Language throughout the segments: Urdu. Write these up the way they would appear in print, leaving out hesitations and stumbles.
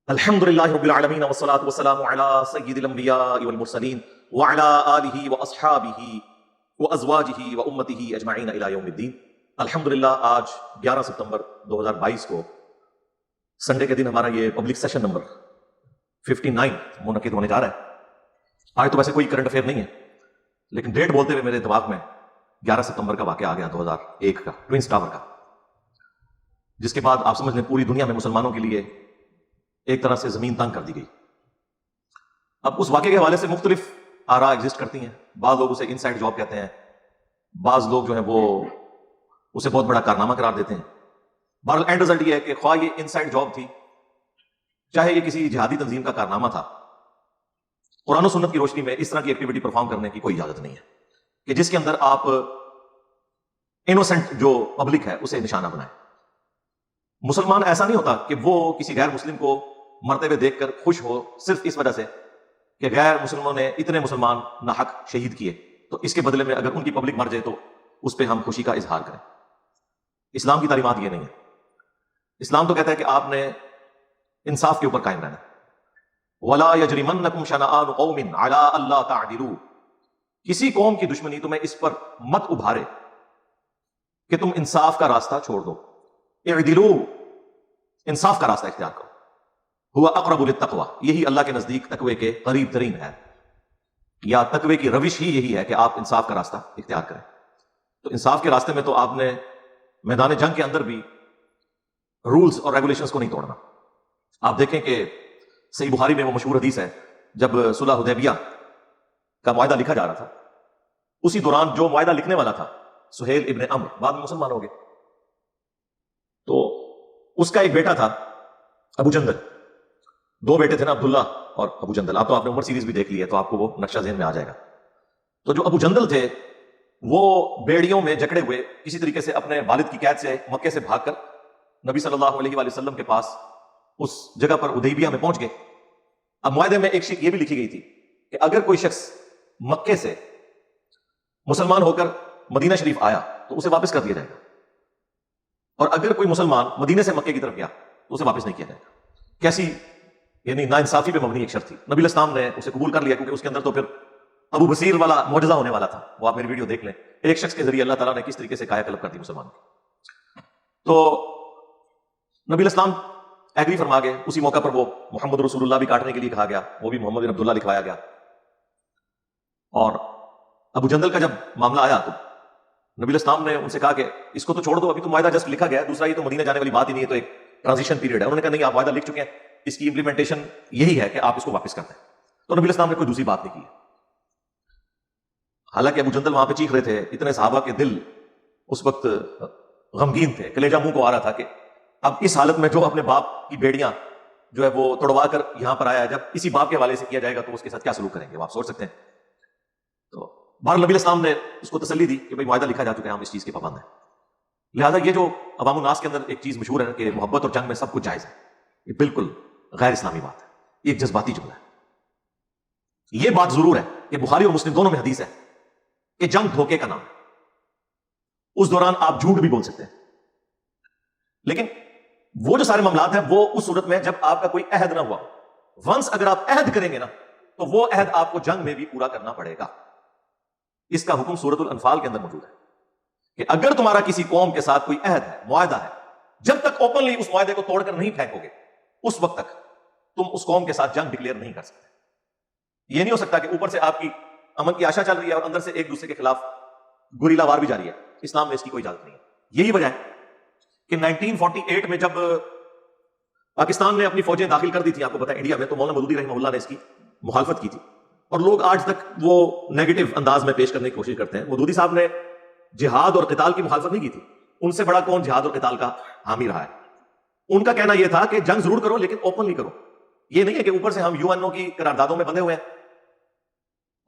الحمدللہ رب العالمین والصلاة والسلام علی سید الانبیاء والمرسلین وعلی آلہ واصحابہ وازواجہ وامتہ اجمعین الی یوم الدین۔ الحمدللہ آج 11 ستمبر 2022 کو سنڈے کے دن ہمارا یہ پبلک سیشن نمبر 59 منعقد ہونے جا رہا ہے۔ آج تو ویسے کوئی کرنٹ افیئر نہیں ہے، لیکن ڈیٹ بولتے ہوئے میرے دماغ میں 11 ستمبر کا واقعہ آ گیا 2001 کا، ٹوئنس ٹاور کا، جس کے بعد آپ سمجھ لیں پوری دنیا میں مسلمانوں کے لیے ایک طرح سے زمین تنگ کر دی گئی۔ اب اس واقعے کے حوالے سے مختلف آراء ایگزسٹ کرتی ہیں۔ بعض لوگ اسے انسائیڈ جاب کہتے ہیں، بعض لوگ جو ہیں وہ اسے بہت بڑا کارنامہ قرار دیتے ہیں۔ بہرحال اینڈ رزلٹ یہ ہے کہ خواہ یہ انسائیڈ جاب تھی، چاہے یہ کسی جہادی تنظیم کا کارنامہ تھا، قرآن و سنت کی روشنی میں اس طرح کی ایکٹیویٹی پرفارم کرنے کی کوئی اجازت نہیں ہے کہ جس کے اندر آپ انوسنٹ جو پبلک ہے اسے نشانہ بنائیں۔ مسلمان ایسا نہیں ہوتا کہ وہ کسی غیر مسلم کو مرتے ہوئے دیکھ کر خوش ہو صرف اس وجہ سے کہ غیر مسلموں نے اتنے مسلمان ناحق شہید کیے، تو اس کے بدلے میں اگر ان کی پبلک مر جائے تو اس پہ ہم خوشی کا اظہار کریں۔ اسلام کی تعلیمات یہ نہیں ہے۔ اسلام تو کہتا ہے کہ آپ نے انصاف کے اوپر قائم رہنا۔ وَلَا يَجْرِمَنَّكُمْ شَنَآنُ قَوْمٍ عَلَىٰ أَلَّا تَعْدِلُوا، کسی قوم کی دشمنی تمہیں اس پر مت ابھارے کہ تم انصاف کا راستہ چھوڑ دو۔ اعدلوا، انصاف کا راستہ اختیار کرو۔ ہوا اقرب للتقوی، یہی اللہ کے نزدیک تقوی کے قریب ترین ہے، یا تقوی کی روش ہی یہی ہے کہ آپ انصاف کا راستہ اختیار کریں۔ تو انصاف کے راستے میں تو آپ نے میدان جنگ کے اندر بھی رولز اور ریگولیشنز کو نہیں توڑنا۔ آپ دیکھیں کہ صحیح بخاری میں وہ مشہور حدیث ہے، جب صلح حدیبیہ کا معاہدہ لکھا جا رہا تھا، اسی دوران جو معاہدہ لکھنے والا تھا سہیل ابن عمرو، بعد میں مسلمان ہو گئے، تو اس کا ایک بیٹا تھا ابو جندل، دو بیٹے تھے نا، عبداللہ اور ابو جندل۔ آپ تو آپ نے عمر سیریز بھی دیکھ لی ہے تو آپ کو وہ نقشہ ذہن میں آ جائے گا۔ تو جو ابو جندل تھے وہ بیڑیوں میں جکڑے ہوئے کسی طریقے سے اپنے والد کی قید سے مکے سے بھاگ کر نبی صلی اللہ علیہ وآلہ وسلم کے پاس اس جگہ پر حدیبیہ میں پہنچ گئے۔ اب معاہدے میں ایک شک یہ بھی لکھی گئی تھی کہ اگر کوئی شخص مکے سے مسلمان ہو کر مدینہ شریف آیا تو اسے واپس کر دیا جائے گا، اور اگر کوئی مسلمان مدینے سے مکے کی طرف گیا تو اسے واپس نہیں کیا جائے گا۔ کیسی یعنی ناانصافی پہ مبنی ایک شرط تھی۔ نبی علیہ السلام نے اسے قبول کر لیا، کیونکہ اس کے اندر تو پھر ابو بصیر والا معجزہ ہونے والا تھا۔ وہ آپ میری ویڈیو دیکھ لیں، ایک شخص کے ذریعے اللہ تعالیٰ نے کس طریقے سے کایا کلب کر دی مسلمان کی۔ تو نبی علیہ السلام ایگری فرما گئے۔ اسی موقع پر وہ محمد رسول اللہ بھی کاٹنے کے لیے کہا گیا، وہ بھی محمد بن عبداللہ لکھوایا گیا۔ اور ابو جندل کا جب معاملہ آیا تو نبی علیہ السلام نے ان سے کہا کہ اس کو تو چھوڑ دو، ابھی تو معاہدہ جسٹ لکھا گیا ہے، دوسرا یہ تو مدینہ جانے والی بات ہی نہیں ہے، تو ایک ٹرانزیشن پیریڈ ہے۔ انہوں نے کہا نہیں، آپ معاہدہ لکھ چکے ہیں، اس کی امپلیمنٹیشن یہی ہے کہ آپ اس کو واپس کر دیں۔ تو نبی علیہ السلام نے کوئی دوسری بات نہیں کی۔ حالانکہ ابو جندل وہاں پہ چیخ رہے تھے، اتنے صحابہ کے دل اس وقت غمگین تھے، کلیجہ منہ کو آ رہا تھا کہ اب اس حالت میں جو اپنے باپ کی بیڑیاں جو ہے وہ توڑوا کر یہاں پر آیا ہے، جب اسی باپ کے حوالے سے کیا جائے گا تو اس کے ساتھ کیا سلوک کریں گے، وہ آپ سوچ سکتے ہیں۔ تو بہرحال نبی علیہ السلام نے اس کو تسلی دی کہ بھائی معاہدہ لکھا جا چکا ہے، ہم اس چیز کے پابند ہیں۔ لہٰذا یہ جو عوام الناس کے اندر ایک چیز مشہور ہے کہ محبت اور جنگ میں سب کچھ جائز ہے، یہ بالکل غیر اسلامی بات ہے، یہ ایک جذباتی جملہ ہے۔ یہ بات ضرور ہے کہ بخاری اور مسلم دونوں میں حدیث ہے کہ جنگ دھوکے کا نام ہے، اس دوران آپ جھوٹ بھی بول سکتے ہیں، لیکن وہ جو سارے معاملات ہیں وہ اس صورت میں جب آپ کا کوئی عہد نہ ہوا ہو۔ ونس اگر آپ عہد کریں گے نا تو وہ عہد آپ کو جنگ میں بھی پورا کرنا پڑے گا۔ اس کا حکم سورۃ الانفال کے اندر موجود ہے کہ اگر تمہارا کسی قوم کے ساتھ کوئی عہد ہے، معاہدہ ہے، جب تک اوپنلی اس معاہدے کو توڑ کر نہیں پھینکو گے اس وقت تک تم اس قوم کے ساتھ جنگ ڈکلیئر نہیں کر سکتے۔ یہ نہیں ہو سکتا کہ اوپر سے آپ کی امن کی آشا چل رہی ہے اور اندر سے ایک دوسرے کے خلاف گوریلا وار بھی جاری ہے۔ اسلام میں اس کی کوئی اجازت نہیں ہے۔ یہی وجہ ہے کہ 1948 میں جب پاکستان نے اپنی فوجیں داخل کر دی تھی، آپ کو پتا ہے انڈیا میں، تو مولانا مودودی رحمہ اللہ نے اس کی مخالفت کی تھی، اور لوگ آج تک وہ نیگیٹو انداز میں پیش کرنے کی کوشش کرتے ہیں۔ مودودی صاحب نے جہاد اور قتال کی مخالفت نہیں کی تھی، ان سے بڑا کون جہاد اور قتال کا حامی رہا ہے۔ ان کا کہنا یہ تھا کہ جنگ ضرور کرو لیکن اوپنلی کرو۔ یہ نہیں ہے کہ اوپر سے ہم UN کی قراردادوں میں بندھے ہوئے ہیں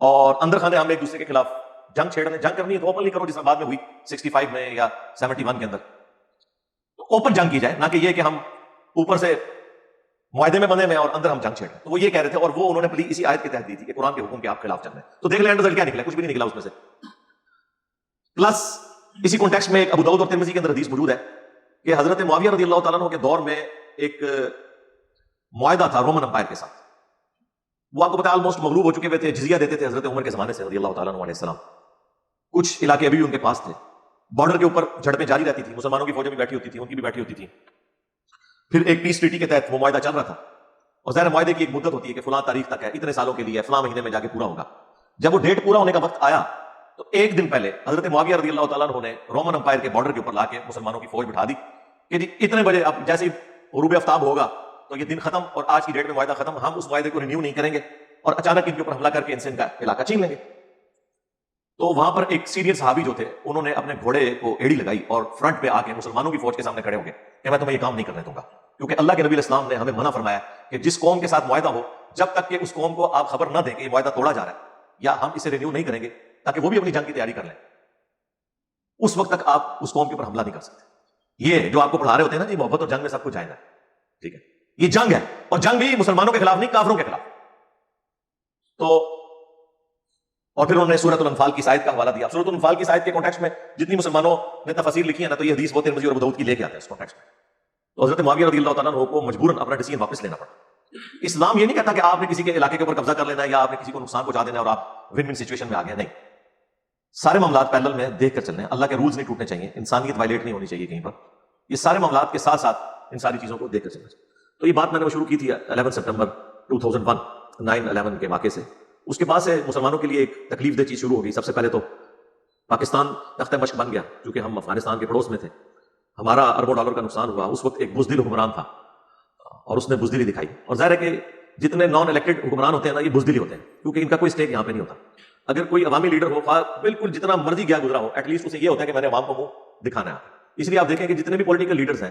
اور اندر خانے ہم ایک دوسرے کے خلاف جنگ چھیڑ رہے ہیں۔ جنگ کرنی ہے تو اوپنلی کرو، جس میں بعد میں ہوئی 65 میں یا 71 کے اندر، تو اوپن جنگ کی جائے، نہ کہ یہ کہ ہم اوپر سے معاہدے میں بندے ہوئے ہیں اور اندر ہم جنگ چھیڑ رہے ہیں۔ تو وہ یہ کہہ رہے تھے، اور وہ انہوں نے پلی اسی آیت کے تحت دی تھی کہ قرآن کے حکم کے آپ خلاف چل رہے ہیں۔ تو دیکھ لیں رزلٹ کیا نکلا، کچھ بھی نہیں نکلا اس میں سے۔ پلس اسی کانٹیکسٹ میں ایک ابو داؤد اور ترمذی کے اندر حدیث موجود ہے کہ حضرت معاویہ رضی اللہ تعالیٰ عنہ کے دور میں ایک معاہدہ تھا رومن امپائر کے ساتھ. وہ آپ کو پتا آلموسٹ مغلوب ہو چکے ہوئے تھے, جزیہ دیتے تھے حضرت عمر کے زمانے سے رضی اللہ تعالیٰ عنہ علیہ السلام. کچھ علاقے ابھی بھی ان کے پاس تھے. بارڈر کے اوپر جھڑپیں جاری رہتی تھی, مسلمانوں کی فوجیں بھی بیٹھی ہوتی تھی, ان کی بھی بیٹھی ہوتی تھی. پھر ایک پیس ٹریٹی کے تحت وہ معاہدہ چل رہا تھا, اور ظاہر معاہدے کی ایک مدت ہوتی ہے کہ فلاں تاریخ تک ہے, اتنے سالوں کے لیے, فلاں مہینے میں جا کے پورا ہوگا. جب وہ ڈیٹ پورا ہونے کا وقت آیا تو ایک دن پہلے حضرت معاویہ رضی اللہ تعالیٰ عنہ نے رومن امپائر کے بارڈر کے اوپر لا کے مسلمانوں کی فوج بٹھا دی کہ جی اتنے بجے اب جیسے غروب آفتاب ہوگا تو یہ دن ختم, اور آج کی ڈیٹ میں معاہدہ ختم, ہم اس معاہدے کو رینیو نہیں کریں گے اور اچانک ان کے اوپر حملہ کر کے ان سے ان کا علاقہ چھین لیں گے. تو وہاں پر ایک سینئر صحابی جو تھے انہوں نے اپنے گھوڑے کو ایڑی لگائی اور فرنٹ پہ آ کے مسلمانوں کی فوج کے سامنے کھڑے ہو گئے کہ میں تمہیں یہ کام نہیں کرنے دوں گا, کیونکہ اللہ کے نبی علیہ السلام نے ہمیں منع فرمایا کہ جس قوم کے ساتھ معاہدہ ہو جب تک کہ اس قوم کو آپ خبر نہ دیں کہ یہ معاہدہ توڑا جا رہا ہے یا ہم اسے رینیو نہیں کریں گے تاکہ وہ بھی اپنی جنگ کی تیاری کر لیں, اس وقت تک آپ اس قوم کے اوپر حملہ نہیں کر سکتے. یہ جو آپ کو پڑھا رہے ہوتے ہیں نا جی محبت اور جنگ میں سب کچھ جائز ہے, ٹھیک ہے, یہ جنگ ہے, اور جنگ بھی مسلمانوں کے خلاف نہیں, کافروں کے خلاف. تو اور پھر انہوں نے سورۃ الانفال کی آیت کا حوالہ دیا. سورۃ الانفال کی آیت کے کانٹیکسٹ میں جتنی مسلمانوں نے تفاسیر لکھی ہے نا, تو یہ حدیث وہ ترمذی اور ابو داؤد کی لے کے آتے ہیں اس کانٹیکسٹ میں. تو حضرت معاویہ رضی اللہ تعالیٰ عنہ کو مجبوراً اپنا ڈیسیژن واپس لینا پڑا. اسلام یہ نہیں کہتا کہ آپ نے کسی کے علاقے کے اوپر قبضہ کر لینا ہے یا آپ نے کسی کو نقصان پہنچا دینا ہے اور آپ ون ون سچویشن میں آ گئے, نہیں. سارے معاملات پیرلل میں دیکھ کر چلنے ہیں, اللہ کے رولز نہیں ٹوٹنے چاہیے, انسانیت وائلیٹ نہیں ہونی چاہیے کہیں پر. یہ سارے معاملات کے ساتھ ساتھ ان ساری چیزوں کو دیکھ کر چلنا چاہیے. تو یہ بات میں نے شروع کی تھی 11 سپٹمبر 2001 9/11 کے واقعے سے. اس کے بعد سے مسلمانوں کے لیے ایک تکلیف دہ چیز شروع ہو گئی. سب سے پہلے تو پاکستان تختہ مشق بن گیا, کیونکہ ہم افغانستان کے پڑوس میں تھے. ہمارا اربوں ڈالر کا نقصان ہوا. اس وقت ایک بزدل حکمران تھا اور اس نے بزدلی دکھائی, اور ظاہر ہے کہ جتنے نان الیکٹڈ حکمران ہوتے ہیں نا, یہ بزدلی ہوتے ہیں, کیونکہ ان کا کوئی اسٹیک یہاں پہ نہیں ہوتا. اگر کوئی عوامی لیڈر ہو, بالکل جتنا مرضی گیا گزرا ہو, ایٹ لیسٹ اسے یہ ہوتا ہے کہ میں نے عوام کو منہ دکھانا ہے. اس لیے آپ دیکھیں کہ جتنے بھی پولیٹیکل لیڈرز ہیں,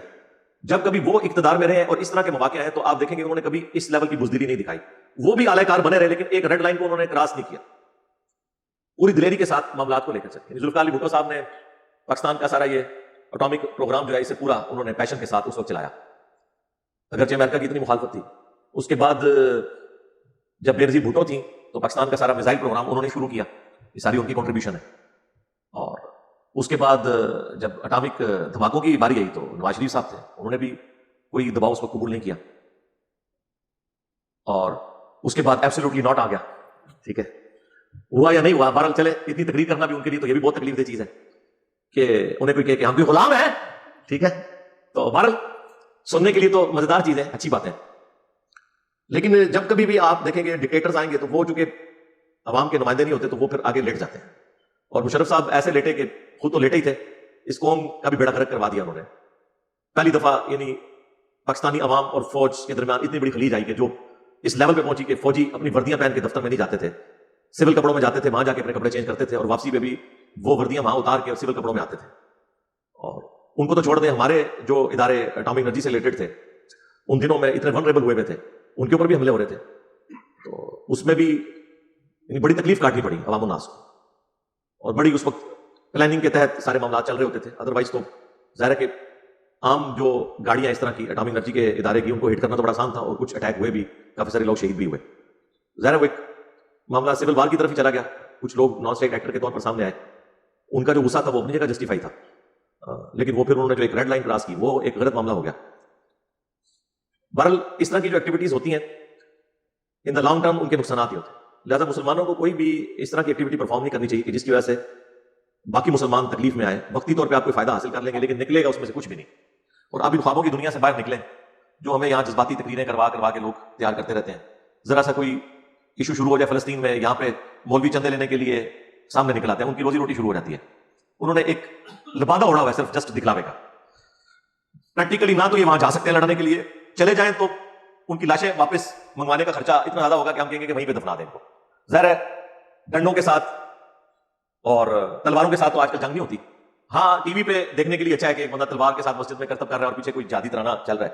جب کبھی وہ اقتدار میں رہے ہیں اور اس طرح کے مواقع ہیں, تو آپ دیکھیں کہ انہوں نے کبھی اس لیول کی بزدلی نہیں دکھائی. وہ بھی اعلی کار بنے رہے, لیکن ایک ریڈ لائن کو انہوں نے کراس نہیں کیا. پوری دلیری کے ساتھ معاملات کو لے کر چلتے. ذوالفقار علی بھٹو صاحب نے پاکستان کا سارا یہ اٹامک پروگرام جو ہے اسے پورا انہوں نے پیشن کے ساتھ اس وقت چلایا, اگرچہ امریکہ کی اتنی مخالفت تھی. اس کے بعد جب بے نظیر بھٹو تھیں تو پاکستان کا سارا میزائل پروگرام انہوں نے شروع کیا, یہ ساری ان کی کنٹریبیوشن ہے. اور اس کے بعد جب اٹامک دھماکوں کی باری آئی تو نواز شریف صاحب تھے, انہوں نے بھی کوئی دباؤ اس وقت قبول نہیں کیا. اور اس کے بعد ایبسولوٹلی ناٹ آ گیا. ٹھیک ہے, ہوا یا نہیں ہوا, بہرحال چلے, اتنی تقریر کرنا بھی ان کے لیے تو یہ بھی بہت تکلیف دہ چیز ہے کہ انہیں کوئی کہے کہ ہم بھی غلام ہیں. ٹھیک ہے, تو بہرحال سننے کے لیے تو مزیدار چیز ہے, اچھی بات ہے. لیکن جب کبھی بھی آپ دیکھیں گے ڈکٹیٹرز آئیں گے تو وہ چونکہ عوام کے نمائندے نہیں ہوتے تو وہ پھر آگے لیٹ جاتے ہیں. اور مشرف صاحب ایسے لیٹے کہ خود تو لیٹے ہی تھے, اس قوم کا بھی بیڑا غرق کروا دیا انہوں نے. پہلی دفعہ یعنی پاکستانی عوام اور فوج کے درمیان اتنی بڑی خلیج آئی کہ جو اس لیول پہ پہنچی کہ فوجی اپنی وردیاں پہن کے دفتر میں نہیں جاتے تھے, سول کپڑوں میں جاتے تھے, وہاں جا کے اپنے کپڑے چینج کرتے تھے, اور واپسی پہ بھی وہ وردیاں وہاں اتار کے سول کپڑوں میں آتے تھے. اور ان کو تو چھوڑ دیں, ہمارے جو ادارے اٹامک انرجی سے ریلیٹڈ تھے ان دنوں میں اتنے ونریبل ہوئے ہوئے تھے, ان کے اوپر بھی حملے ہو رہے تھے. تو اس میں بھی بڑی تکلیف کاٹنی پڑی عوام الناس کو, اور بڑی اس وقت پلاننگ کے تحت سارے معاملات چل رہے ہوتے تھے. ادروائز تو ظاہر ہے کہ عام جو گاڑیاں اس طرح کی اٹامک انرجی کے ادارے کی ان کو ہٹ کرنا تو بڑا آسان تھا, اور کچھ اٹیک ہوئے بھی, کافی سارے لوگ شہید بھی ہوئے. ظاہر ہے وہ ایک معاملہ سول وار کی طرف ہی چلا گیا. کچھ لوگ نان اسٹیٹ ایکٹر کے طور پر سامنے آئے, ان کا جو غصہ تھا وہ اپنی جگہ جسٹیفائی تھا, لیکن وہ پھر انہوں نے جو ایک ریڈ لائن کراس کی وہ ایک غلط معاملہ ہو گیا. بہرحال اس طرح کی جو ایکٹیویٹیز ہوتی ہیں ان دا لانگ ٹرم ان کے نقصانات ہی ہوتے ہیں. لہٰذا مسلمانوں کو کوئی بھی اس طرح کی ایکٹیویٹی پرفارم نہیں کرنی چاہیے کہ جس کی وجہ سے باقی مسلمان تکلیف میں آئے. وقتی طور پہ آپ کوئی فائدہ حاصل کر لیں گے لیکن نکلے گا اس میں سے کچھ بھی نہیں, اور آپ ان خوابوں کی دنیا سے باہر نکلیں جو ہمیں یہاں جذباتی تقریریں کروا کے لوگ تیار کرتے رہتے ہیں. ذرا سا کوئی ایشو شروع ہو جائے فلسطین میں, یہاں پہ مولوی چندے لینے کے لیے سامنے نکل آتے ہیں, ان کی روزی روٹی شروع ہو جاتی ہے. انہوں نے ایک لبادہ اڑا ہوا ہے صرف جسٹ دکھلاوے کا. پریکٹیکلی نہ تو یہ وہاں جا سکتے ہیں لڑنے کے لیے, چلے جائیں تو ان کی لاشیں واپس منگوانے کا خرچہ اتنا زیادہ ہوگا کہ ہم کہیں گے کہ وہیں پہ دفنا دیں ان کو. ظاہر ہے ڈنڈوں کے ساتھ اور تلواروں کے ساتھ تو آج کل جنگ نہیں ہوتی. ہاں ٹی وی پہ دیکھنے کے لیے اچھا ہے کہ ایک بندہ تلوار کے ساتھ مسجد میں کرتب کر رہا ہے اور پیچھے کوئی جادی ترانہ چل رہا ہے,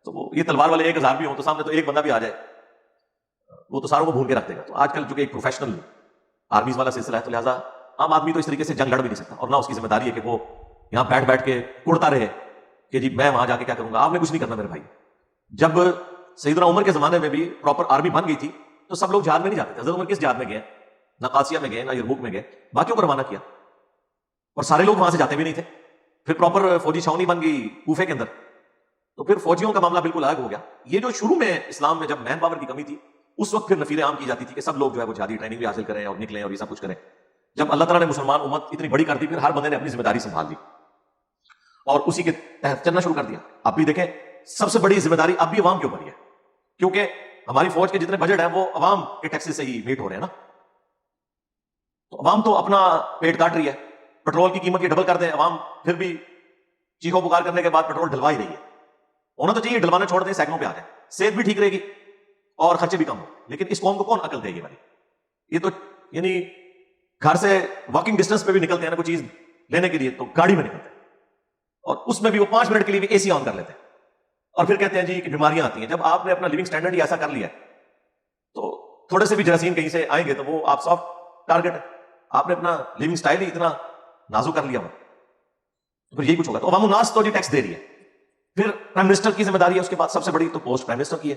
تو یہ تلوار والے 1000 بھی ہوں تو سامنے تو ایک بندہ بھی آ جائے وہ تو ساروں کو بھون کے رکھ دے گا. تو آج کل چونکہ ایک پروفیشنل آرمیز والا سلسلہ ہے تو لہٰذا عام آدمی تو اس طریقے سے جنگ لڑ بھی نہیں سکتا, اور نہ اس کی ذمہ داری ہے کہ وہ یہاں بیٹھ کے کڑتا رہے کہ جی میں وہاں جا کے کیا کروں گا. آپ نے کچھ نہیں کرنا میرے بھائی. جب سیدنا عمر کے زمانے میں بھی پراپر آرمی بن گئی تھی تو سب لوگ جہاد میں نہیں جاتے تھے. حضرت عمر کس جہاد میں گئے؟ نہ قادسیہ میں گئے, نہ یرموک میں گئے, باقیوں کو روانہ کیا, اور سارے لوگ وہاں سے جاتے بھی نہیں تھے. پھر پراپر فوجی چھاؤنی بن گئی کوفے کے اندر, تو پھر فوجیوں کا معاملہ بالکل الگ ہو گیا. یہ جو شروع میں اسلام میں جب مین پاور کی کمی تھی اس وقت پھر نفیر عام کی جاتی تھی کہ سب لوگ جو ہے وہ جہادی ٹریننگ بھی حاصل کریں اور نکلیں اور یہ سب کچھ کریں. جب اللہ تعالیٰ نے مسلمان امت اتنی بڑی کر دی پھر ہر بندے نے اپنی ذمہ داری سنبھال لی اور اسی کے تحت چلنا شروع کر دیا. اب بھی دیکھیں سب سے بڑی ذمہ داری اب بھی عوام کے اوپر ہی ہے, کیونکہ ہماری فوج کے جتنے بجٹ ہیں وہ عوام کے ٹیکسز سے ہی میٹ ہو رہے ہیں نا. تو عوام تو اپنا پیٹ کاٹ رہی ہے, پیٹرول کی قیمت یہ ڈبل کر دیں, عوام پھر بھی چیخو پکار کرنے کے بعد پیٹرول ڈلوا ہی رہی ہے. ہونا تو چاہیے ڈلوانا چھوڑ دیں, سینکڑوں پہ آ جائیں, صحت بھی ٹھیک رہے گی اور خرچے بھی کم ہو. لیکن اس قوم کو کون عقل دے گی والی؟ یہ تو یعنی گھر سے واکنگ ڈسٹینس پہ بھی نکلتے ہیں نا کوئی چیز لینے کے لیے تو گاڑی میں نکلتے ہیں اور اس میں بھی وہ 5 منٹ کے لیے بھی اے سی آن کر لیتے ہیں اور پھر کہتے ہیں جی کہ بیماریاں آتی ہیں. جب آپ نے اپنا لیونگ سٹینڈرڈ ہی ایسا کر لیا تو تھوڑے سے بھی جراثیم کہیں سے آئیں گے تو وہ آپ سافٹ ٹارگٹ ہے. آپ نے اپنا لیونگ سٹائل ہی اتنا نازک کر لیا ہو تو پھر یہی کچھ ہوگا. تو عوام الناس تو جی ٹیکس دے رہی ہے. پھر پرائم منسٹر کی ذمہ داری ہے, اس کے بعد سب سے بڑی تو پوسٹ پرائم منسٹر کی ہے,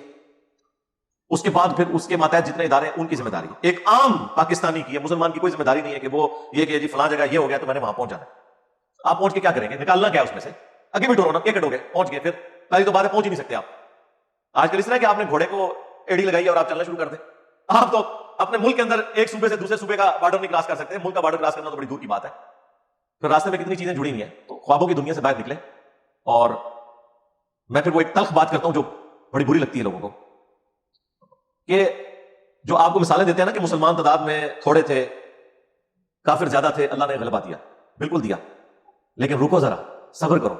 اس کے بعد پھر اس کے ماتحت جتنے ادارے ہیں ان کی ذمہ داری. ایک عام پاکستانی کی ہے, مسلمان کی کوئی ذمہ داری نہیں ہے کہ وہ یہ کہ جی فلاں جگہ یہ ہو گیا تو میں نے وہاں پہنچ جانا ہے. آپ پہنچ کے کیا کریں گے؟ نکالنا کیا ہے اس میں سے؟ آگے بھی ڈورو نا, ایک ہو گئے پہنچ گئے, پھر پہلی تو بات ہے پہنچ ہی نہیں سکتے آپ. آج کل اس طرح کہ آپ نے گھوڑے کو ایڑی لگائی اور آپ چلنا شروع کر دیں. آپ تو اپنے ملک کے اندر ایک صوبے سے دوسرے صوبے کا بارڈر نہیں کراس کر سکتے. ملک کا بارڈر کراس کرنا تو بڑی دور کی بات ہے. پھر راستے میں کتنی چیزیں جڑی ہوئی ہیں. تو خوابوں کی دنیا سے باہر نکلیں. اور میں پھر وہ ایک تلخ بات کرتا ہوں جو بڑی بری لگتی ہے لوگوں کو, کہ جو آپ کو مثالیں دیتے ہیں نا کہ مسلمان تعداد میں تھوڑے تھے, کافر زیادہ تھے, اللہ نے غلبہ دیا. بالکل دیا, لیکن رکو ذرا, صبر کرو.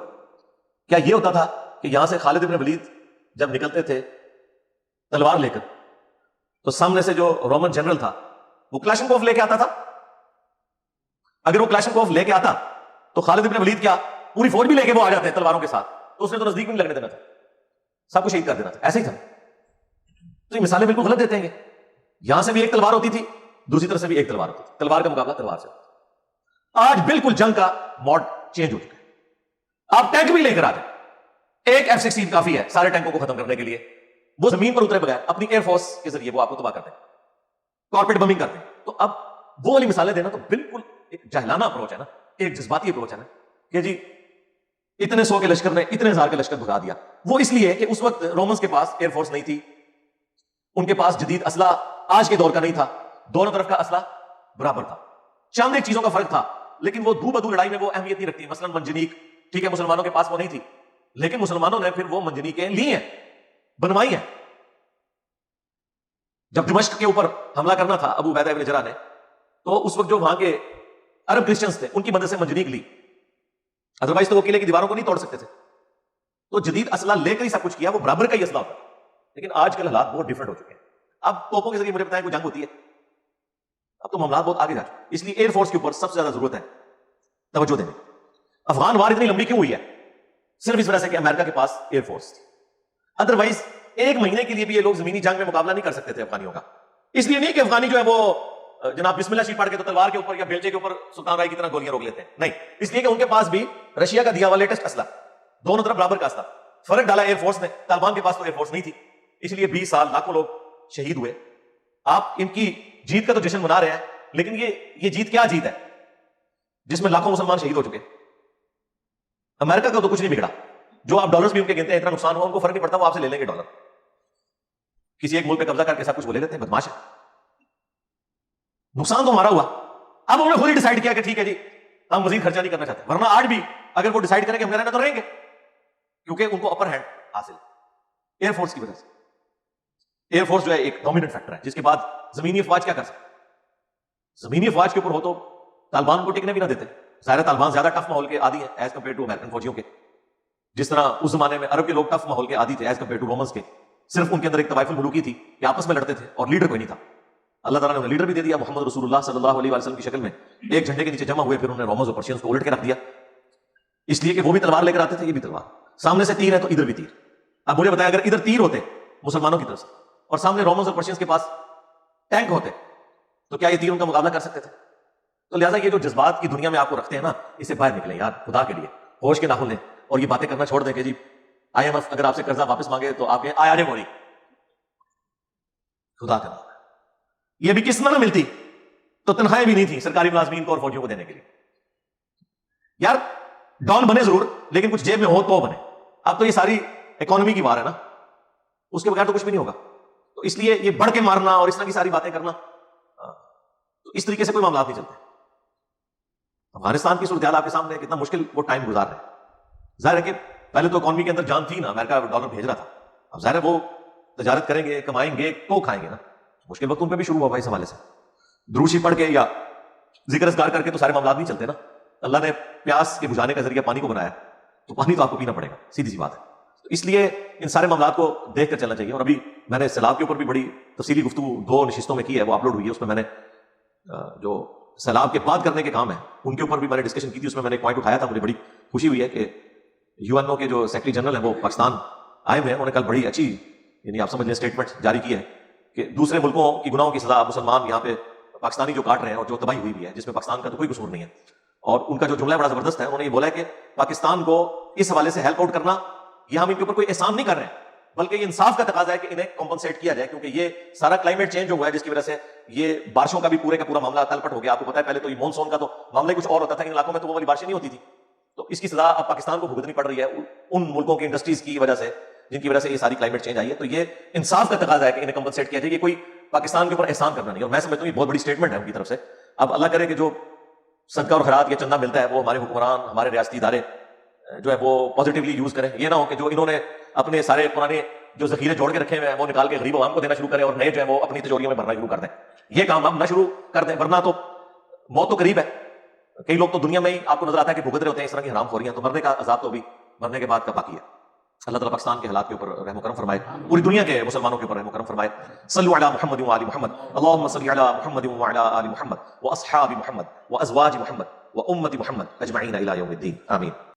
کیا یہ ہوتا تھا کہ یہاں سے خالد بن ولید جب نکلتے تھے تلوار لے کر تو سامنے سے جو رومن جنرل تھا وہ کلاشنکوف لے کے آتا تھا؟ اگر وہ کلاشنکوف لے کے آتا تو خالد بن ولید کیا پوری فوج بھی لے کے وہ آ جاتے ہیں تلواروں کے ساتھ, تو اس نے تو نزدیک بھی نہیں لگنے دینا تھا, سب کو شہید کر دینا تھا. ایسے ہی تھا. تو یہ مثالیں بالکل غلط دیتے ہیں. یہاں سے بھی ایک تلوار ہوتی تھی, دوسری طرف سے بھی ایک تلوار ہوتی تھی. تلوار کا مقابلہ تلوار سے. آج بالکل جنگ کا موڈ چینج ہو چکا ہے. آپ ٹینک بھی لے کر آ جائیں, ایک F-16 کافی ہے سارے ٹینکوں کو ختم کرنے کے لیے. وہ زمین پر اترے بغیر اپنی ایئر فورس کے ذریعے وہ آپ کو تباہ کرتے ہیں, کارپیٹ بمنگ کرتے ہیں. تو اب وہ والی مثالیں دینا تو بالکل ایک جاہلانہ اپروچ ہے نا, ایک جذباتی اپروچ ہے نا, کہ جی اتنے 100 کے لشکر نے اتنے 1000 کا لشکر بھگا دیا. وہ اس لیے کہ اس وقت رومنز کے پاس ایئر فورس نہیں تھی, ان کے پاس جدید اسلحہ آج کے دور کا نہیں تھا, دونوں طرف کا اسلحہ برابر تھا, چند ایک چیزوں کا فرق تھا, لیکن وہ دو بدو لڑائی میں وہ اہمیت نہیں رکھتی. مثلا منجنیق, ٹھیک ہے مسلمانوں کے پاس وہ نہیں تھی, لیکن مسلمانوں نے پھر وہ منجنیقیں لی ہیں, بنوائی ہیں. جب دمشق کے اوپر حملہ کرنا تھا ابو عبیدہ ابن جراح نے, تو اس وقت جو وہاں کے عرب کرسچنز تھے ان کی مدد سے منجنیق لی, ادروائز تو وہ قلعے کی دیواروں کو نہیں توڑ سکتے تھے. تو جدید اسلحہ لے کر ہی سب کچھ کیا, وہ برابر کا ہی اسلحہ ہوتا ہے. لیکن آج کل حالات بہت ڈفرنٹ ہو چکے ہیں. اب توپوں کے ذریعے مجھے بتائیں کوئی جنگ ہوتی ہے؟ اب تو معاملات بہت آگے جا چکے. اس لیے ایئر فورس کے اوپر سب سے زیادہ ضرورت ہے توجہ دینے. افغان وار اتنی لمبی کیوں ہوئی ہے؟ صرف اس وجہ سے کہ امریکہ کے پاس ایئر فورس تھی. ادروائز 1 مہینے کے لیے بھی یہ لوگ زمینی جنگ میں مقابلہ نہیں کر سکتے تھے افغانیوں کا. اس لیے نہیں کہ افغانی جو ہے وہ جناب بسم اللہ شریف پڑھ کے تو تلوار کے اوپر یا بیلچے کے اوپر سلطان رائی کی طرح گولیاں روک لیتے ہیں, نہیں, اس لیے کہ ان کے پاس بھی رشیا کا دیا ہوا لیٹسٹ اسلحہ, دونوں طرف برابر کا اسلحہ. فرق ڈالا ایئر فورس نے, طالبان کے پاس تو ایئر فورس نہیں تھی, اس لیے 20 سال لاکھوں لوگ شہید ہوئے. آپ ان کی جیت کا تو جشن منا رہے ہیں, لیکن یہ جیت کیا جیت ہے جس میں لاکھوں مسلمان شہید ہو چکے. امریکہ کا تو کچھ نہیں بگڑا, جو آپ ڈالرز بھی ان کے گنتے ہیں اتنا نقصان ہوا, ان کو فرق نہیں پڑتا, وہ آپ سے لے لیں گے ڈالر. کسی ایک ملک پہ قبضہ کر کے سب کچھ وہ لے لیتے ہیں, بدماش ہے. نقصان تو ہمارا ہوا. اب انہوں نے خود ہی ڈیسائیڈ کیا کہ ٹھیک ہے جی ہم مزید خرچہ نہیں کرنا چاہتے, ورنہ آج بھی اگر وہ ڈیسائیڈ کریں کہ ہم رہنا تو رہیں گے, کیونکہ ان کو اپر ہینڈ حاصل ایئر فورس کی وجہ سے. ایئر فورس جو ہے ایک ڈومیننٹ فیکٹر ہے, جس کے بعد زمینی افواج کیا کر سکتے. زمینی افواج کے اوپر ہو تو طالبان کو ٹکنے بھی نہ دیتے. ظاہر طالبان زیادہ ٹف ماحول کے عادی ہیں ایز کمپیئر ٹو امریکن فوجیوں کے, جس طرح اس زمانے میں عرب کے لوگ ٹف ماحول کے عادی تھے ایز کمپیئر ٹو رومنز کے. صرف ان کے اندر ایک طوائف الملوکی تھی کہ آپس میں لڑتے تھے اور لیڈر کوئی نہیں تھا. اللہ تعالیٰ نے انہیں لیڈر بھی دے دیا, محمد رسول اللہ صلی اللہ علیہ وسلم کی شکل میں ایک جھنڈے کے نیچے جمع ہوئے. پھر انہوں نے رومنز اور پرشینز کو الٹ کے رکھ دیا, اس لیے کہ وہ بھی تلوار لے کر آتے تھے, یہ بھی تلوار. سامنے سے تیر ہے تو ادھر بھی تیر. اب مجھے بتایا اگر ادھر تیر ہوتے مسلمانوں کی طرف سے اور سامنے رومنز اور پرشینز کے پاس ٹینک ہوتے تو کیا یہ تیر ان کا مقابلہ کر سکتے تھے؟ تو لہٰذا یہ جو جذبات کی دنیا میں آپ کو رکھتے ہیں نا, اس سے باہر نکلیں یار, خدا کے لیے ہوش کے ناخن لیں اور یہ باتیں کرنا چھوڑ دیں کہ جی IMF اگر آپ سے قرضہ واپس مانگے تو آپ کہیں آیا جے موری, خدا کا نام. یہ بھی قسمت نہ ملتی تو تنخواہیں بھی نہیں تھی سرکاری ملازمین کو اور فوجیوں کو دینے کے لیے. یار ڈان بنے ضرور, لیکن کچھ جیب میں ہو تو بنے. اب تو یہ ساری اکانومی کی وار ہے نا، اس کے بغیر تو کچھ بھی نہیں ہوگا. تو اس لیے یہ بڑھ کے مارنا اور اس طرح کی ساری باتیں کرنا، تو اس طریقے سے کوئی معاملات نہیں چلتے. افغانستان کی صورتحال آپ کے سامنے کتنا مشکل وہ ٹائم گزار رہے ہیں. ظاہر ہے کہ پہلے تو اکانومی کے اندر جان تھی نا، امریکہ ڈالر بھیج رہا تھا. اب ظاہر ہے وہ تجارت کریں گے، کمائیں گے تو کھائیں گے نا. مشکل وقت ان پہ بھی شروع ہوا بھائی اس حوالے سے. دروشی پڑھ کے یا ذکر اذکار کر کے تو سارے معاملات نہیں چلتے نا. اللہ نے پیاس کے بجھانے کا ذریعہ پانی کو بنایا، تو پانی تو آپ کو پینا پڑے گا، سیدھی سی بات ہے. تو اس لیے ان سارے معاملات کو دیکھ کر چلنا چاہیے. اور ابھی میں نے سیلاب کے اوپر بھی بڑی تفصیلی گفتگو 2 نشستوں میں کی ہے، وہ اپلوڈ ہوئی ہے. اس میں نے جو سیلاب کے بعد کرنے کے کام ہیں ان کے اوپر بھی میں نے ڈسکشن کی تھی. اس میں نے ایک پوائنٹ اٹھایا تھا، مجھے بڑی خوشی ہوئی ہے کہ UN کے جو سیکرٹری جنرل ہیں وہ پاکستان آئے ہوئے ہیں. انہوں نے کل بڑی اچھی، یعنی آپ سمجھ لیں اسٹیٹمنٹ جاری کی ہے کہ دوسرے ملکوں کی گناہوں کی سزا مسلمان یہاں پہ پاکستانی جو کاٹ رہے ہیں، اور جو تباہی ہوئی ہے جس میں پاکستان کا تو کوئی قصور نہیں ہے. اور ان کا جو جملہ بڑا زبردست ہے، انہوں نے یہ بولا ہے کہ پاکستان کو اس حوالے سے ہیلپ آؤٹ کرنا، یہ ہم ان کے اوپر کوئی احسان نہیں کر رہے ہیں، بلکہ یہ انصاف کا تقاضا ہے کہ انہیں کمپنسیٹ کیا جائے. کیونکہ یہ سارا کلائمیٹ چینج ہوا ہے جس کی وجہ سے یہ بارشوں کا بھی پورے کا پورا معاملہ تلپٹ ہو گیا. آپ کو پتا ہے پہلے تو یہ مونسون کا تو معاملہ کچھ اور ہوتا تھا، ان علاقوں میں تو وہ والی بارشیں نہیں ہوتی تھی. تو اس کی سزا اب پاکستان کو بھگتنی پڑ رہی ہے ان ملکوں کی انڈسٹریز کی وجہ سے جن کی وجہ سے یہ ساری کلائمیٹ چینج آئی ہے. تو یہ انصاف کا تقاضا ہے کہ انہیں کمپنسیٹ کیا جائے. یہ کوئی پاکستان کے اوپر احسان کرنا نہیں. اور میں سمجھتا ہوں یہ بہت بڑی اسٹیٹمنٹ ہے ان کی طرف سے. اب اللہ کرے کہ جو صدقہ اور خیرات یا چندہ ملتا ہے وہ ہمارے حکمران، ہمارے ریاستی ادارے جو ہے وہ پازیٹیولی یوز کریں. یہ نہ ہو کہ جو انہوں نے اپنے سارے پرانے جو ذخیرے جوڑ کے رکھے ہوئے ہیں وہ نکال کے غریب عوام کو دینا شروع کریں، اور نئے جو ہے وہ اپنی تجوریوں میں بھرنا شروع کر دیں. یہ کام اب نہ شروع کر دیں، ورنہ تو موت تو قریب ہے. کئی لوگ تو دنیا میں ہی آپ کو نظر آتا ہے کہ بھگت رہے ہوتے ہیں اس طرح کی حرام خوریاں. تو مرنے کا عذاب تو ابھی مرنے کے بعد کا باقی ہے. اللہ تعالیٰ پاکستان کے حالات کے اوپر رحم و کرم فرمائے، پوری دنیا کے مسلمانوں کے اوپر رحم و کرم فرمائے. صلوا علی محمد و آل محمد، اللهم صل علی محمد و علی آل محمد و اصحاب محمد و ازواج محمد و امت محمد اجمعین الی یوم الدین. آمین.